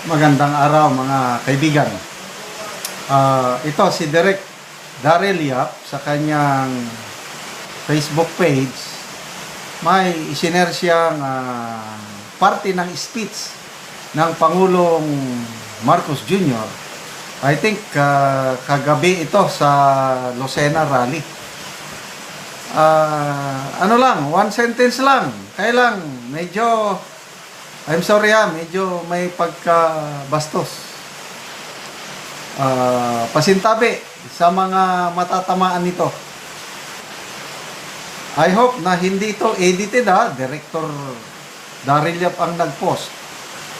Magandang araw mga kaibigan. Ito si Direk Daryl Yap sa kanyang Facebook page. May isinare siyang parte ng speech ng Pangulong Marcos Jr. I think kagabi ito sa Lucena Rally. One sentence lang. Kaya lang, medyo I'm sorry medyo may pagkabastos. Pasintabi sa mga matatamaan nito. I hope na hindi ito edited Director Daryl Yap ang nag-post.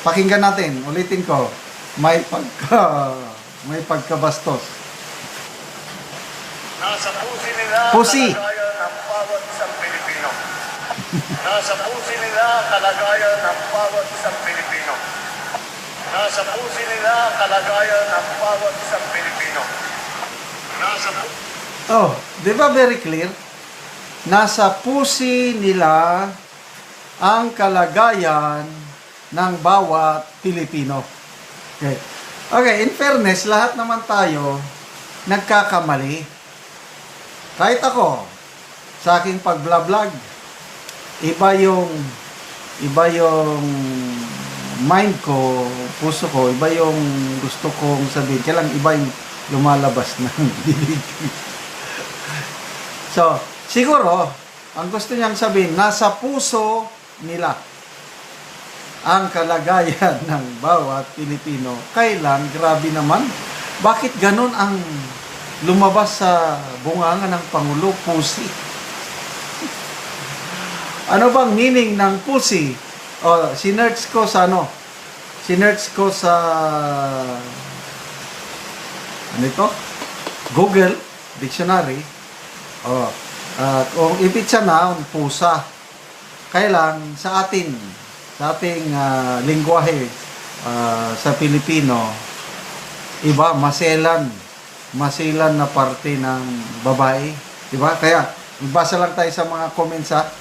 Pakinggan natin, ulitin ko. May pagkabastos. Nasa pusi nila Pusi. kalagayan ng bawat isang Pilipino. Nasa pusi nila kalagayan ng bawat isang Pilipino. Nasa pusi nila kalagayan ng bawat isang Pilipino. Di ba very clear? Nasa pusi nila ang kalagayan ng bawat Pilipino. Okay, in fairness, lahat naman tayo nagkakamali. Kahit ako, sa aking pag-vlog, iba yung mind ko, puso ko, iba yung gusto kong sabihin. Kaya lang iba yung lumalabas ng bibig. So, siguro, ang gusto niyang sabihin, nasa puso nila ang kalagayan ng bawat Pilipino. Kailan, grabe naman. Bakit ganun ang lumabas sa bunganga ng Pangulo? Pusi. Ano bang meaning ng pusi? Sinearch ko sa Google Dictionary. Kung ibig siya na, pusa. Kailan, sa ating lingwahe sa Pilipino, iba, maselan na parte ng babae. Diba? Kaya, magbasa lang tayo sa mga comments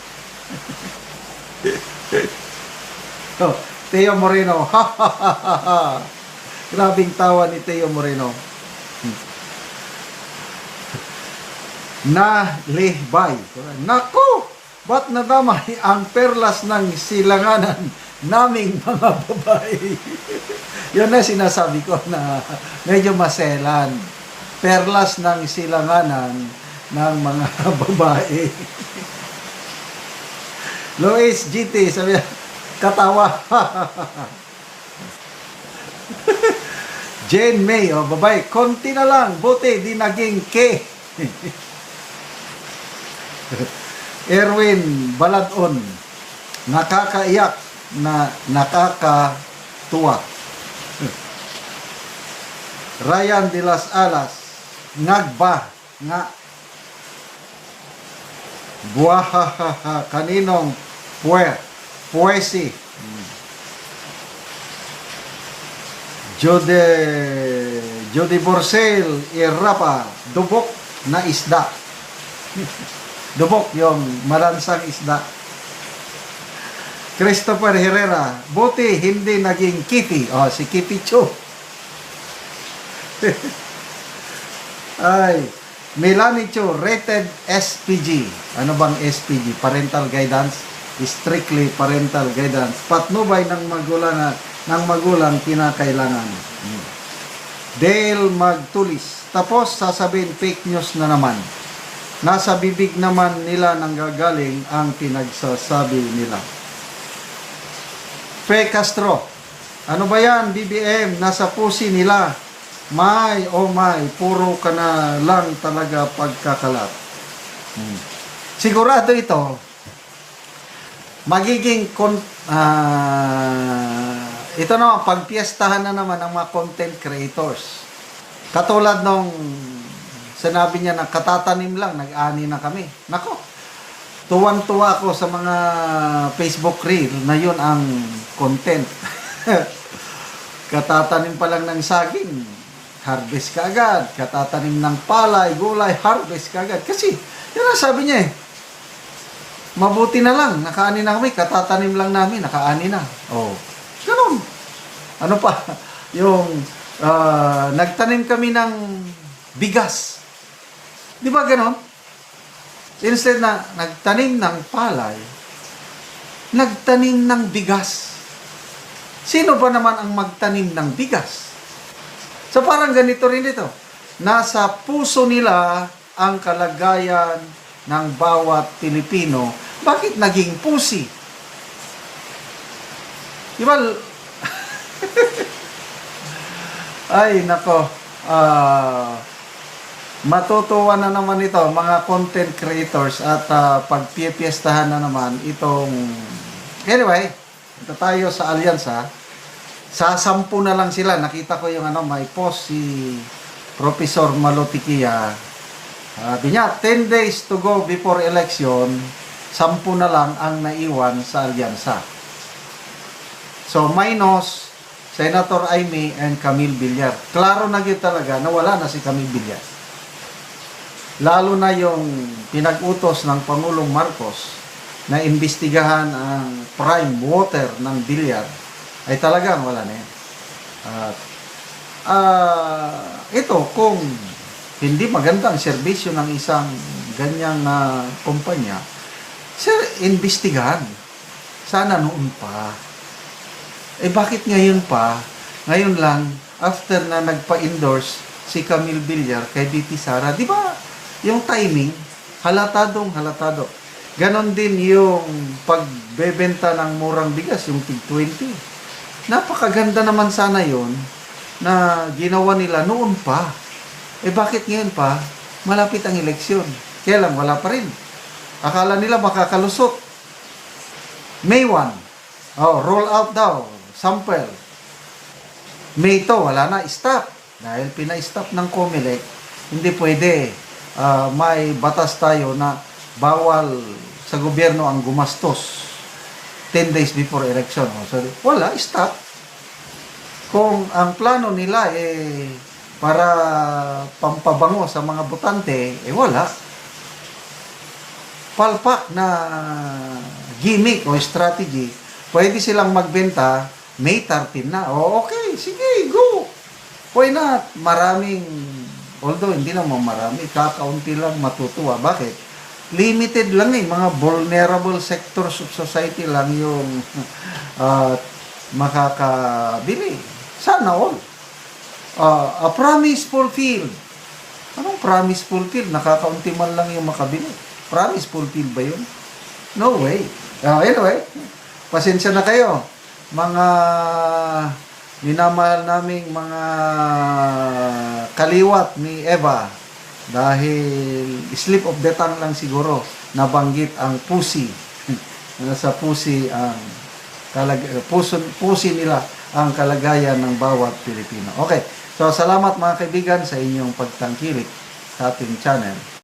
Teo Moreno. Grabing tawa ni Teo Moreno. Nalihbay. Naku! Ba't nadamay ang perlas ng silanganan naming mga babae? Yun na sinasabi ko na medyo maselan. Perlas ng silanganan ng mga babae. Lois GT, sabi katawa. Jane May, babae, konti na lang, buti di naging ke. Erwin Baladon, nakakaiyak na nakakatuwa. Ryan de las Alas, ngagba nga. Buahahaha, kaninong puwesi. Jody Borcel, irapa, dubok na isda. Dubok yung malansang isda. Christopher Herrera, buti hindi naging Kitty. Si Kitty Cho. Ay, Melanie Cho, rated SPG. Ano bang SPG? Parental Guidance. Strictly Parental Guidance. Patnubay ng magulang kinakailangan. Dale Magtulis. Tapos sasabihin fake news na naman. Nasa bibig naman nila nanggagaling ang pinagsasabi nila. Fe Castro. Ano ba yan, BBM? Nasa pusi nila. May, puro ka na lang talaga pagkakalat. Sigurado ito, magiging ito naman, pagpiestahan na naman ng mga content creators. Katulad nung sinabi niya na katatanim lang, nag-ani na kami. Nako, tuwan-tuwa ako sa mga Facebook reel na yun ang content. Katatanim pa lang ng saging, harvest ka agad. Katatanim ng palay, gulay, harvest ka agad. Kasi, yun ang sabi niya mabuti na lang, nakaani na kami, katatanim lang namin, nakaani na. Ganun. Ano pa? Yung nagtanim kami ng bigas. Di ba ganon? Instead na nagtanim ng palay, nagtanim ng bigas. Sino ba naman ang magtanim ng bigas? So parang ganito rin ito. Nasa puso nila ang kalagayan ng bawat Pilipino. Bakit naging pusi? Di ba? Ay, nako. Matutuwa na naman ito, mga content creators, at pagpipiestahan na naman itong... Anyway, ito tayo sa Alyansa. Sa 10 na lang sila. Nakita ko yung may post si Professor Malotikia. Sabi niya, 10 days to go before election, 10 na lang ang naiwan sa Alyansa. So, minus Senator Amy and Camille Villar. Klaro na yun talaga na wala na si Camille Villar. Lalo na yung pinag-utos ng Pangulong Marcos na imbestigahan ang prime water ng Villar, ay talagang wala na yan. At ito, kung hindi maganda ang serbisyo ng isang ganyang kumpanya, sir, imbestigahan. Sana noon pa. Bakit ngayon pa? Ngayon lang, after na nagpa-endorse si Camille Villar kay BP Sara, di ba? Yung timing, halatadong halatado. Ganon din yung pagbebenta ng murang bigas, yung tig 20. Napakaganda naman sana yon na ginawa nila noon pa. Bakit ngayon pa? Malapit ang eleksyon. Kaya lang, wala pa rin. Akala nila makakalusot. May 1. Roll out daw. Sample. May 2, wala na. Stop. Dahil pina-stop ng COMELEC, hindi pwede. May batas tayo na bawal sa gobyerno ang gumastos 10 days before election. So, wala, stop. Kung ang plano nila para pampabango sa mga botante, wala. Palpak na gimmick o strategy, pwede silang magbenta May 13 na. Okay, sige, go. Why not? Maraming, although hindi naman marami, kakaunti lang matutuwa. Bakit? Limited lang mga vulnerable sectors of society lang yung makakabili. Sana all. A promise fulfilled. Anong promise fulfilled? Nakakaunti man lang yung makabili. Promise fulfilled ba yun? No way. Anyway, pasensya na kayo. Mga minamahal naming mga kaliwat ni Eva, dahil slip of the tongue lang siguro nabanggit ang pusi. Nasa pusi ang pusi nila ang kalagayan ng bawat Pilipino. Okay, so salamat mga kaibigan sa inyong pagtangkilik sa ating channel.